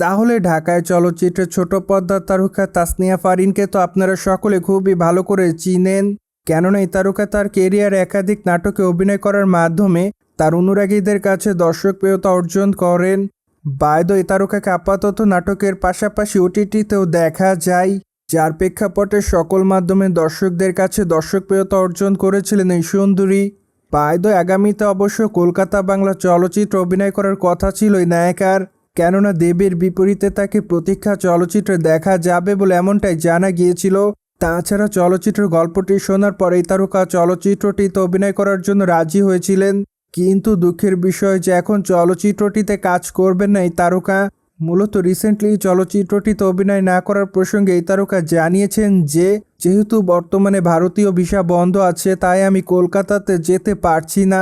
তাহলে ঢাকায় চলচ্চিত্রের ছোট পর্দার তারকা তাসনিয়া ফারিনকে তো আপনারা সকলে খুবই ভালো করে চিনেন। কেননা এই তারকা তার কেরিয়ার একাধিক নাটকে অভিনয় করার মাধ্যমে তার অনুরাগীদের কাছে দর্শকপ্রিয়তা অর্জন করেন। বায়দ এই তারকাকে আপাতত নাটকের পাশাপাশি ওটিটিতেও দেখা যায়, যার প্রেক্ষাপটে সকল মাধ্যমে দর্শকদের কাছে দর্শকপ্রিয়তা অর্জন করেছিলেন এই সুন্দরী। বায়দ আগামীতে অবশ্য কলকাতা বাংলা চলচ্চিত্রে অভিনয় করার কথা ছিল এই নায়িকার। কেননা দেবের বিপরীতে তাকে প্রতীক্ষা চলচ্চিত্রে দেখা যাবে বলে এমনটাই জানা গিয়েছিল। তাছাড়া চলচ্চিত্রের গল্পটি শোনার পর এই তারকা চলচ্চিত্রটিতে অভিনয় করার জন্য রাজি হয়েছিলেন। কিন্তু দুঃখের বিষয় যে এখন চলচ্চিত্রটিতে কাজ করবেন না এই তারকা। মূলত রিসেন্টলি চলচ্চিত্রটিতে অভিনয় না করার প্রসঙ্গে এই তারকা জানিয়েছেন যে, যেহেতু বর্তমানে ভারতীয় ভিসা বন্ধ আছে তাই আমি কলকাতাতে যেতে পারছি না,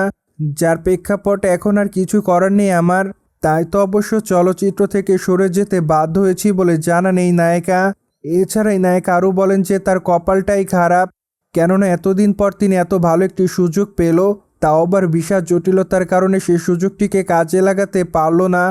যার প্রেক্ষাপটে এখন আর কিছু করার নেই আমার। তাই তো অবশ্য চলচ্চিত্র থেকে সরে যেতে বাধ্য হয়েছি বলে জানান এই নায়িকা। এছাড়া এই নায়িকা আরও বলেন যে তার কপালটাই খারাপ, কেননা এতদিন পর তিনি এত ভালো একটি সুযোগ পেল, তাও আবার ভিসার জটিলতার কারণে সেই সুযোগটিকে কাজে লাগাতে পারল না,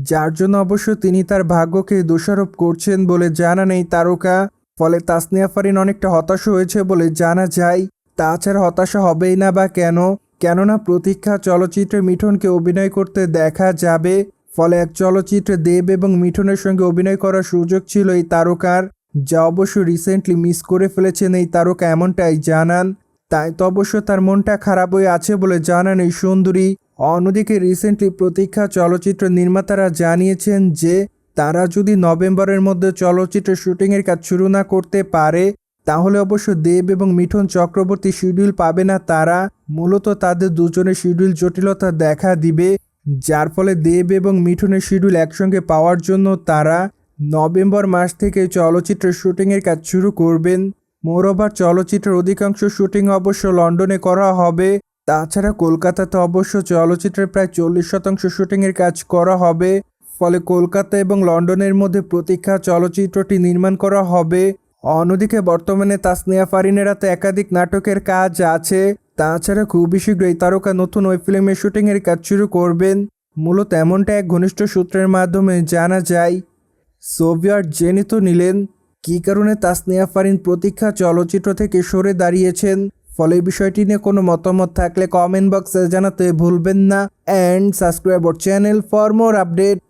যার জন্য অবশ্য তিনি তার ভাগ্যকে দোষারোপ করছেন বলে জানান এই তারকা। ফলে তাসনিয়া ফারিন অনেকটা হতাশ হয়েছে বলে জানা যায়। তাছাড়া হতাশা হবেই না বা কেন, কেননা প্রতীক্ষা চলচ্চিত্রে মিঠুনকে অভিনয় করতে দেখা যাবে। ফলে এক চলচ্চিত্রে দেব এবং মিঠুনের সঙ্গে অভিনয় করার সুযোগ ছিল এই তারকার, যা অবশ্য রিসেন্টলি মিস করে ফেলেছেন এই তারকা এমনটাই জানান। তাই তো অবশ্য তার মনটা খারাপ হয়ে আছে বলে জানান এই সুন্দরী। অন্যদিকে রিসেন্টলি প্রতীক্ষা চলচ্চিত্র নির্মাতারা জানিয়েছেন যে তারা যদি নভেম্বরের মধ্যে চলচ্চিত্রের শুটিংয়ের কাজ শুরু না করতে পারে তাহলে অবশ্য দেব এবং মিঠুন চক্রবর্তী শিডিউল পাবে না তারা। মূলত তাদের দুজনের শিডিউল জটিলতা দেখা দিবে, যার ফলে দেব এবং মিঠুনের শিডিউল একসঙ্গে পাওয়ার জন্য তারা নভেম্বর মাস থেকে চলচ্চিত্রের শুটিংয়ের কাজ শুরু করবেন। মোরওভার চলচ্চিত্রের অধিকাংশ শুটিং অবশ্য লন্ডনে করা হবে। তাছাড়া কলকাতাতে অবশ্য চলচ্চিত্রের প্রায় 40% শুটিংয়ের কাজ করা হবে। ফলে কলকাতা এবং লন্ডনের মধ্যে প্রতীক্ষা চলচ্চিত্রটি নির্মাণ করা হবে। অন্যদিকে বর্তমানে তাসনিয়া ফারিনের হাতে একাধিক নাটকের কাজ আছে। তাছাড়া খুবই শীঘ্রই তারকা নতুন ওয়েব ফিল্মের শুটিংয়ের কাজ শুরু করবেন। মূলত এমনটা এক ঘনিষ্ঠ সূত্রের মাধ্যমে জানা যায়। সোভিয়েত জেনে তো নিলেন কী কারণে তাসনিয়া ফারিন প্রতীক্ষা চলচ্চিত্র থেকে সরে দাঁড়িয়েছেন। ফলে এই বিষয়টি নিয়ে কোনো মতামত থাকলে কমেন্ট বক্সে জানাতে ভুলবেন না। And subscribe our channel for more update.